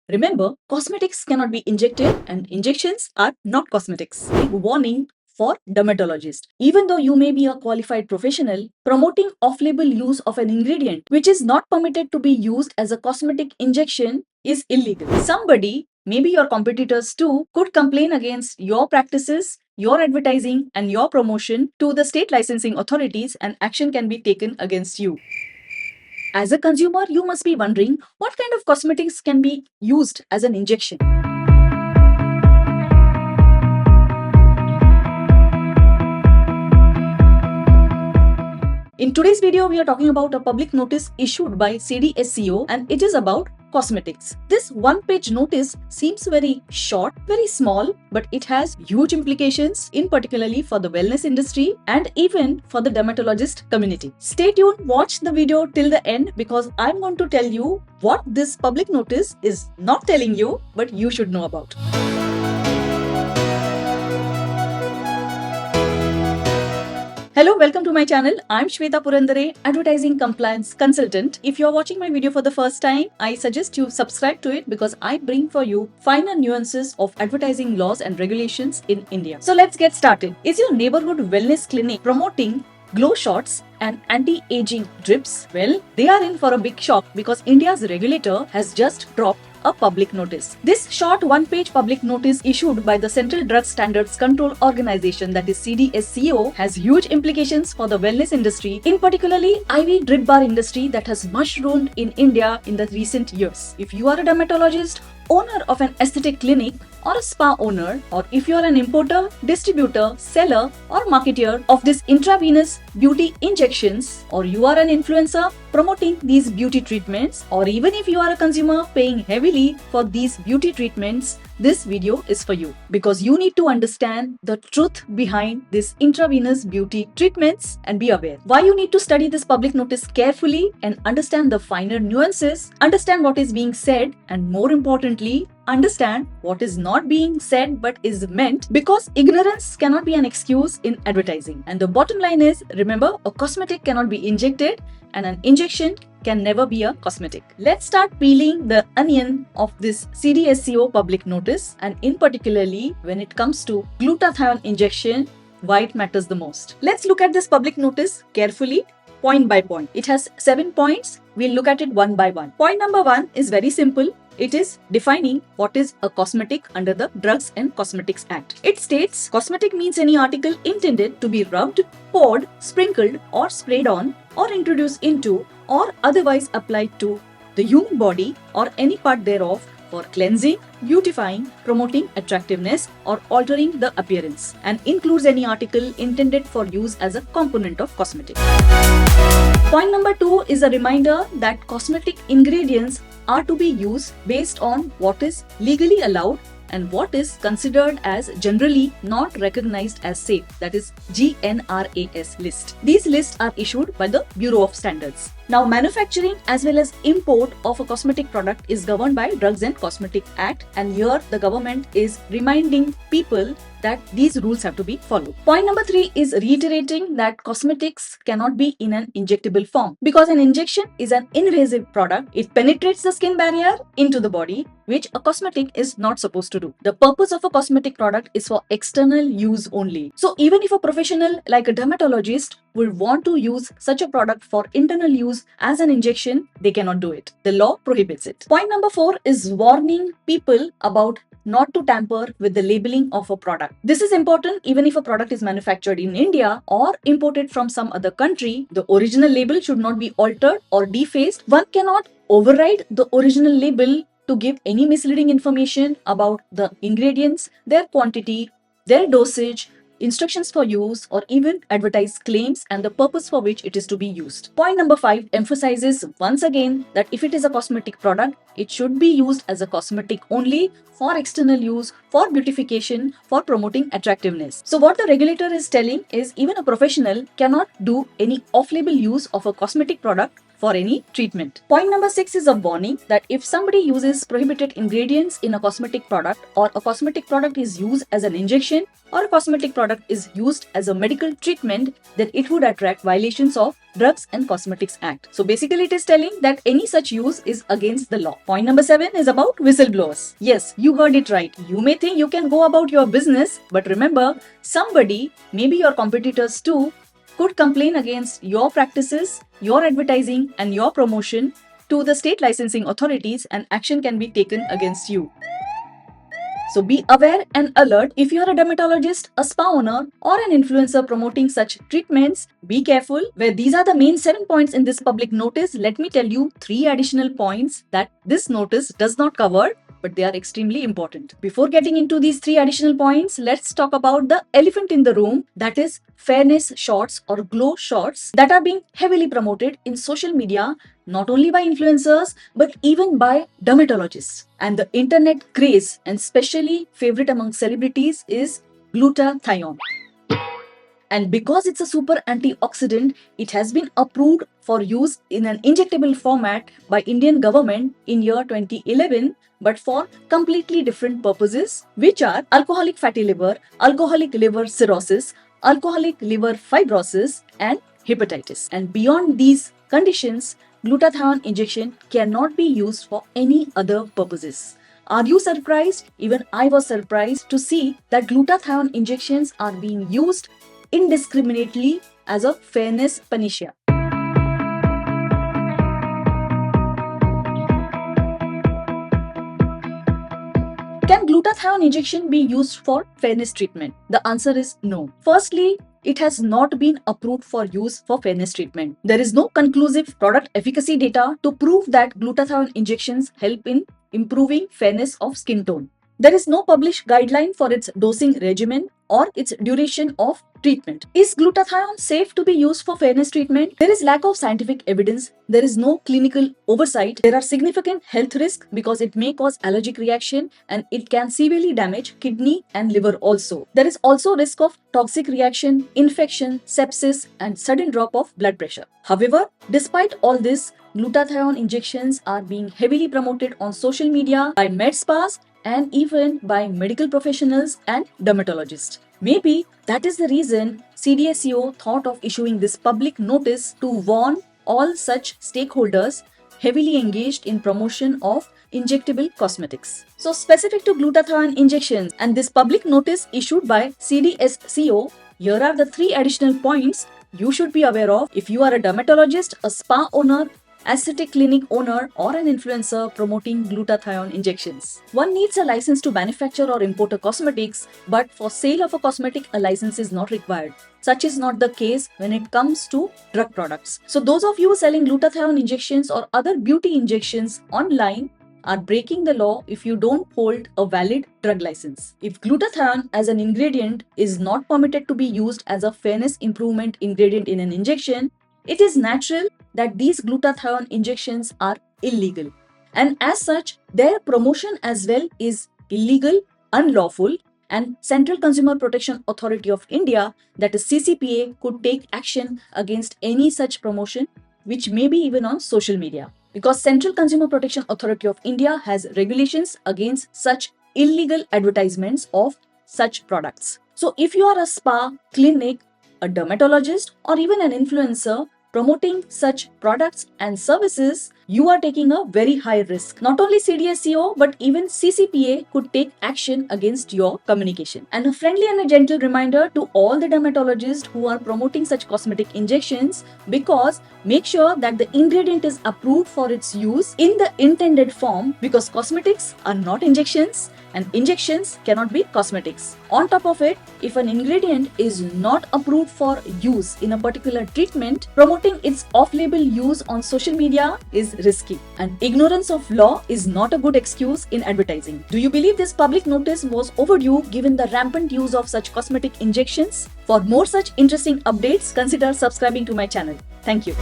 Remember, cosmetics cannot be injected and injections are not cosmetics. Big warning for dermatologists. Even though you may be a qualified professional, promoting off-label use of an ingredient which is not permitted to be used as a cosmetic injection is illegal. Somebody, maybe your competitors too, could complain against your practices, your advertising and your promotion to the state licensing authorities, and action can be taken against you. As a consumer, you must be wondering what kind of cosmetics can be used as an injection. In today's video, we are talking about a public notice issued by CDSCO, and it is about cosmetics. This one-page notice seems very short, very small, but it has huge implications, in particularly for the wellness industry and even for the dermatologist community. Stay tuned, watch the video till the end, because I'm going to tell you what this public notice is not telling you, but you should know about. Hello, welcome to my channel. I'm Shweta Purandare, Advertising Compliance Consultant. If you're watching my video for the first time, I suggest you subscribe to it because I bring for you finer nuances of advertising laws and regulations in India. So let's get started. Is your neighborhood wellness clinic promoting glow shots and anti-aging drips? Well, they are in for a big shock because India's regulator has just dropped a public notice. This short one-page public notice issued by the Central Drug Standards Control Organization, that is CDSCO, has huge implications for the wellness industry, in particularly IV drip bar industry that has mushroomed in India in the recent years. If you are a dermatologist, owner of an aesthetic clinic, or a spa owner, or if you are an importer, distributor, seller, or marketer of these intravenous beauty injections, or you are an influencer promoting these beauty treatments, or even if you are a consumer paying heavily for these beauty treatments, this video is for you because you need to understand the truth behind these intravenous beauty treatments and be aware. Why you need to study this public notice carefully and understand the finer nuances, understand what is being said, and more importantly, understand what is not being said but is meant, because ignorance cannot be an excuse in advertising. And the bottom line is, remember, a cosmetic cannot be injected and an injection can never be a cosmetic. Let's start peeling the onion of this CDSCO public notice, and in particularly when it comes to glutathione injection, why it matters the most. Let's look at this public notice carefully, point by point. It has 7 points. We'll look at it one by one. Point number 1 is very simple. It is defining what is a cosmetic under the Drugs and Cosmetics Act. It states cosmetic means any article intended to be rubbed, poured, sprinkled, or sprayed on, or introduced into, or otherwise applied to the human body or any part thereof for cleansing, beautifying, promoting attractiveness, or altering the appearance, and includes any article intended for use as a component of cosmetic. Point number 2 is a reminder that cosmetic ingredients are to be used based on what is legally allowed and what is considered as generally not recognized as safe, that is GNRAS list. These lists are issued by the Bureau of Standards. Now, manufacturing as well as import of a cosmetic product is governed by Drugs and Cosmetics Act, and here the government is reminding people that these rules have to be followed. Point number 3 is reiterating that cosmetics cannot be in an injectable form because an injection is an invasive product. It penetrates the skin barrier into the body, which a cosmetic is not supposed to do. The purpose of a cosmetic product is for external use only. So even if a professional like a dermatologist would want to use such a product for internal use as an injection, they cannot do it. The law prohibits it. Point number 4 is warning people about not to tamper with the labeling of a product. This is important even if a product is manufactured in India or imported from some other country. The original label should not be altered or defaced. One cannot override the original label to give any misleading information about the ingredients, their quantity, their dosage, instructions for use, or even advertise claims and the purpose for which it is to be used. Point number 5 emphasizes once again that if it is a cosmetic product, it should be used as a cosmetic only for external use, for beautification, for promoting attractiveness. So what the regulator is telling is even a professional cannot do any off-label use of a cosmetic product for any treatment. Point number 6 is a warning that if somebody uses prohibited ingredients in a cosmetic product, or a cosmetic product is used as an injection, or a cosmetic product is used as a medical treatment, then it would attract violations of Drugs and Cosmetics Act. So basically it is telling that any such use is against the law. Point number 7 is about whistleblowers. Yes, you heard it right. You may think you can go about your business, but remember, somebody, maybe your competitors too, could complain against your practices, your advertising, and your promotion to the state licensing authorities, and action can be taken against you. So be aware and alert. If you are a dermatologist, a spa owner, or an influencer promoting such treatments, be careful. Where these are the main 7 points in this public notice, let me tell you 3 additional points that this notice does not cover, but they are extremely important. Before getting into these 3 additional points, let's talk about the elephant in the room, that is fairness shots or glow shots that are being heavily promoted in social media, not only by influencers but even by dermatologists. And the internet craze, and especially favorite among celebrities, is glutathione. And because it's a super antioxidant, it has been approved for use in an injectable format by Indian government in year 2011, but for completely different purposes, which are alcoholic fatty liver, alcoholic liver cirrhosis, alcoholic liver fibrosis, and hepatitis. And beyond these conditions, glutathione injection cannot be used for any other purposes. Are you surprised? Even I was surprised to see that glutathione injections are being used indiscriminately as a fairness panacea. Can glutathione injection be used for fairness treatment? The answer is no. Firstly, it has not been approved for use for fairness treatment. There is no conclusive product efficacy data to prove that glutathione injections help in improving fairness of skin tone. There is no published guideline for its dosing regimen or its duration of treatment. Is glutathione safe to be used for fairness treatment? There is lack of scientific evidence. There is no clinical oversight. There are significant health risks because it may cause allergic reaction and it can severely damage kidney and liver also. There is also risk of toxic reaction, infection, sepsis, and sudden drop of blood pressure. However, despite all this, glutathione injections are being heavily promoted on social media by med spas and even by medical professionals and dermatologists. Maybe that is the reason CDSCO thought of issuing this public notice to warn all such stakeholders heavily engaged in promotion of injectable cosmetics. So specific to glutathione injections and this public notice issued by CDSCO, here are the 3 additional points you should be aware of if you are a dermatologist, a spa owner, aesthetic clinic owner, or an influencer promoting glutathione injections. One needs a license to manufacture or import a cosmetics, but for sale of a cosmetic, a license is not required. Such is not the case when it comes to drug products. So those of you selling glutathione injections or other beauty injections online are breaking the law if you don't hold a valid drug license. If glutathione as an ingredient is not permitted to be used as a fairness improvement ingredient in an injection, it is natural that these glutathione injections are illegal. And as such, their promotion as well is illegal, unlawful, and Central Consumer Protection Authority of India, that is CCPA, could take action against any such promotion, which may be even on social media. Because Central Consumer Protection Authority of India has regulations against such illegal advertisements of such products. So if you are a spa, clinic, a dermatologist, or even an influencer promoting such products and services, you are taking a very high risk. Not only CDSCO, but even CCPA could take action against your communication. And a friendly and a gentle reminder to all the dermatologists who are promoting such cosmetic injections, because make sure that the ingredient is approved for its use in the intended form, because cosmetics are not injections and injections cannot be cosmetics. On top of it, if an ingredient is not approved for use in a particular treatment, promoting its off-label use on social media is risky. And ignorance of law is not a good excuse in advertising. Do you believe this public notice was overdue given the rampant use of such cosmetic injections? For more such interesting updates, consider subscribing to my channel. Thank you.